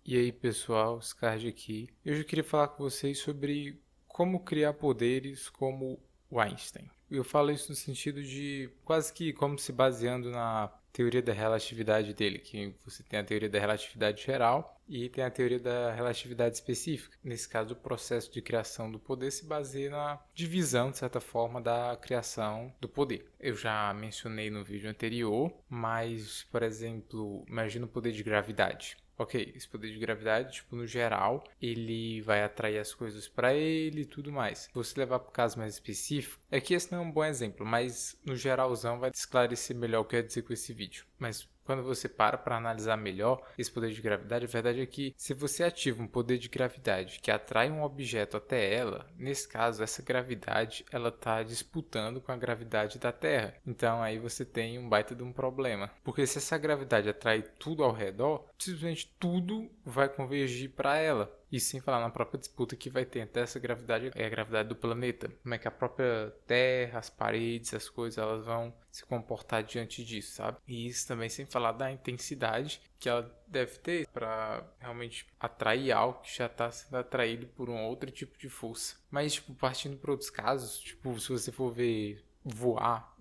E aí pessoal, Scard aqui. Hoje eu queria falar com vocês sobre como criar poderes como o Einstein. Eu falo isso no sentido de quase que como se baseando na teoria da relatividade dele, que você tem a teoria da relatividade geral e tem a teoria da relatividade específica. Nesse caso, o processo de criação do poder se baseia na divisão, de certa forma, da criação do poder. Eu já mencionei no vídeo anterior, mas, por exemplo, imagina o poder de gravidade. Ok, esse poder de gravidade, tipo, no geral, ele vai atrair as coisas para ele e tudo mais. Se você levar para o caso mais específico, é que esse não é um bom exemplo, mas no geralzão vai esclarecer melhor o que eu ia dizer com esse vídeo. Mas quando você para analisar melhor esse poder de gravidade, a verdade é que se você ativa um poder de gravidade que atrai um objeto até ela, nesse caso, essa gravidade ela está disputando com a gravidade da Terra. Então aí você tem um baita de um problema. Porque se essa gravidade atrai tudo ao redor, simplesmente tudo vai convergir para ela. E sem falar na própria disputa que vai ter entre essa gravidade e a gravidade do planeta. Como é que a própria Terra, as paredes, as coisas, elas vão se comportar diante disso, sabe? E isso também sem falar da intensidade que ela deve ter para realmente atrair algo que já está sendo atraído por um outro tipo de força. Mas, tipo, partindo para outros casos, tipo, se você for ver voar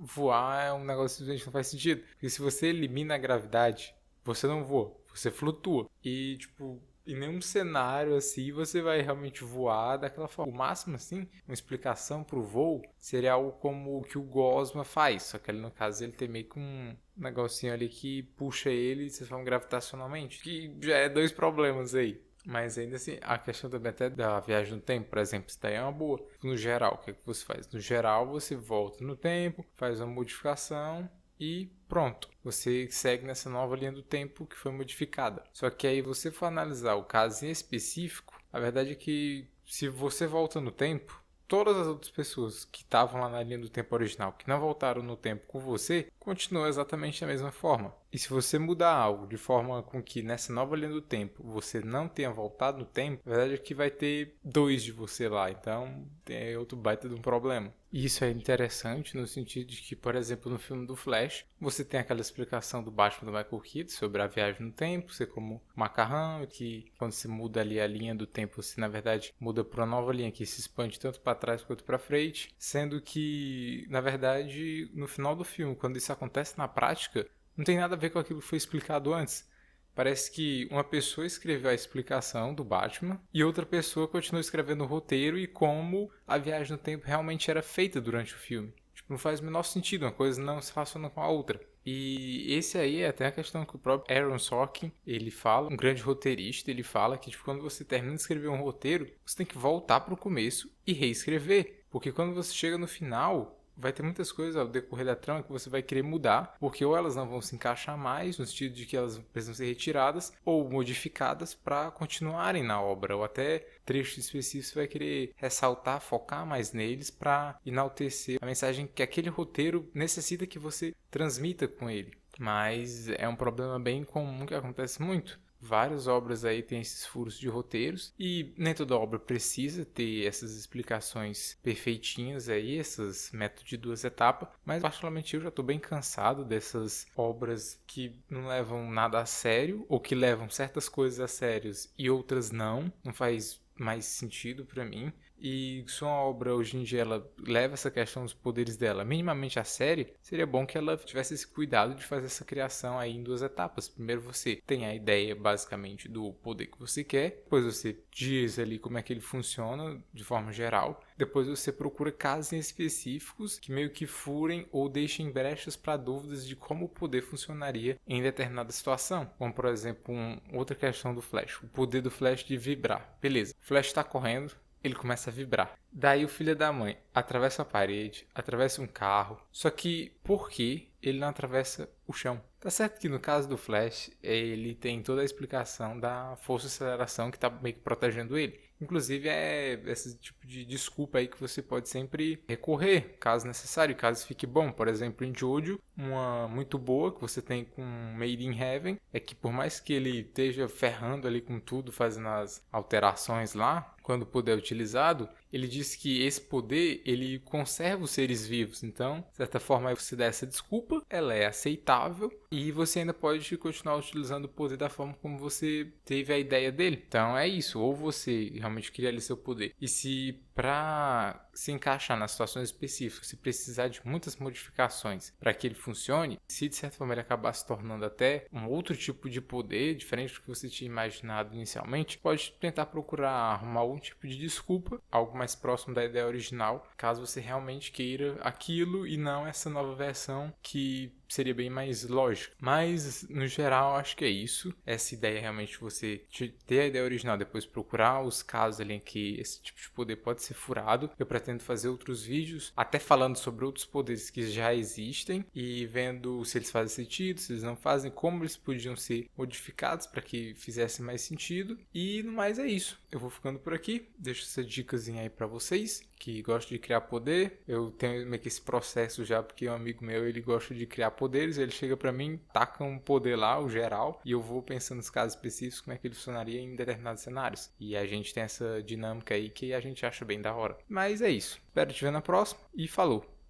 é um negócio que simplesmente não faz sentido. Porque se você elimina a gravidade, você não voa, você flutua. E, tipo, em nenhum cenário assim você vai realmente voar daquela forma. O máximo, assim, uma explicação para o voo seria algo como o que o Gosma faz. Só que ali, no caso, ele tem meio que um negocinho ali que puxa ele, vocês falam gravitacionalmente. Que já é dois problemas aí. Mas ainda assim, a questão também até da viagem no tempo, por exemplo, isso daí é uma boa. No geral, o que é que você faz? No geral, você volta no tempo, faz uma modificação e pronto. Você segue nessa nova linha do tempo que foi modificada. Só que aí você for analisar o caso em específico, a verdade é que se você volta no tempo, todas as outras pessoas que estavam lá na linha do tempo original, que não voltaram no tempo com você, continuam exatamente da mesma forma. E se você mudar algo de forma com que nessa nova linha do tempo você não tenha voltado no tempo, a verdade é que vai ter dois de você lá. Então tem outro baita de um problema. E isso é interessante no sentido de que, por exemplo, no filme do Flash, você tem aquela explicação do Batman do Michael Keaton sobre a viagem no tempo, ser como macarrão, que quando se muda ali a linha do tempo, você na verdade muda para uma nova linha que se expande tanto para trás quanto para frente, sendo que, na verdade, no final do filme, quando isso acontece na prática, não tem nada a ver com aquilo que foi explicado antes. Parece que uma pessoa escreveu a explicação do Batman e outra pessoa continuou escrevendo o roteiro e como a viagem no tempo realmente era feita durante o filme. Tipo, não faz o menor sentido, uma coisa não se relaciona com a outra. E esse aí é até a questão que o próprio Aaron Sorkin, ele fala, um grande roteirista, ele fala que tipo, quando você termina de escrever um roteiro, você tem que voltar para o começo e reescrever. Porque quando você chega no final, vai ter muitas coisas ao decorrer da trama que você vai querer mudar, porque ou elas não vão se encaixar mais, no sentido de que elas precisam ser retiradas, ou modificadas para continuarem na obra, ou até trechos específicos você vai querer ressaltar, focar mais neles para enaltecer a mensagem que aquele roteiro necessita que você transmita com ele. Mas é um problema bem comum que acontece muito. Várias obras aí têm esses furos de roteiros e nem toda obra precisa ter essas explicações perfeitinhas aí, esses métodos de duas etapas, mas particularmente eu já estou bem cansado dessas obras que não levam nada a sério ou que levam certas coisas a sérios e outras não faz mais sentido para mim. E se uma obra hoje em dia ela leva essa questão dos poderes dela minimamente a sério, seria bom que ela tivesse esse cuidado de fazer essa criação aí em duas etapas. Primeiro você tem a ideia basicamente do poder que você quer, depois você diz ali como é que ele funciona de forma geral, depois você procura casos em específicos que meio que furem ou deixem brechas para dúvidas de como o poder funcionaria em determinada situação. Como por exemplo, outra questão do Flash, o poder do Flash de vibrar. Beleza, o Flash está correndo, ele começa a vibrar. Daí o filho da mãe atravessa a parede, atravessa um carro. Só que por que ele não atravessa o chão? Tá certo que no caso do Flash, ele tem toda a explicação da força de aceleração que tá meio que protegendo ele. Inclusive é esse tipo de desculpa aí que você pode sempre recorrer, caso necessário, caso fique bom. Por exemplo, em Jojo, uma muito boa que você tem com Made in Heaven é que por mais que ele esteja ferrando ali com tudo, fazendo as alterações lá, quando puder utilizado, ele diz que esse poder, ele conserva os seres vivos. Então, de certa forma, você dá essa desculpa, ela é aceitável e você ainda pode continuar utilizando o poder da forma como você teve a ideia dele. Então, é isso. Ou você realmente cria ali seu poder. E se para se encaixar nas situações específicas, se precisar de muitas modificações para que ele funcione, se de certa forma ele acabar se tornando até um outro tipo de poder, diferente do que você tinha imaginado inicialmente, pode tentar procurar arrumar algum tipo de desculpa, algo mais próximo da ideia original, caso você realmente queira aquilo e não essa nova versão que seria bem mais lógico. Mas, no geral, acho que é isso. Essa ideia realmente você ter a ideia original, depois procurar os casos ali em que esse tipo de poder pode ser furado. Eu pretendo fazer outros vídeos, até falando sobre outros poderes que já existem e vendo se eles fazem sentido, se eles não fazem, como eles podiam ser modificados para que fizesse mais sentido. E no mais é isso. Eu vou ficando por aqui. Deixo essa dicasinha aí para vocês que gostam de criar poder. Eu tenho meio que esse processo já, porque um amigo meu, ele gosta de criar poderes, ele chega pra mim, taca um poder lá, o geral, e eu vou pensando nos casos específicos, como é que ele funcionaria em determinados cenários. E a gente tem essa dinâmica aí que a gente acha bem da hora. Mas é isso. Espero te ver na próxima e falou!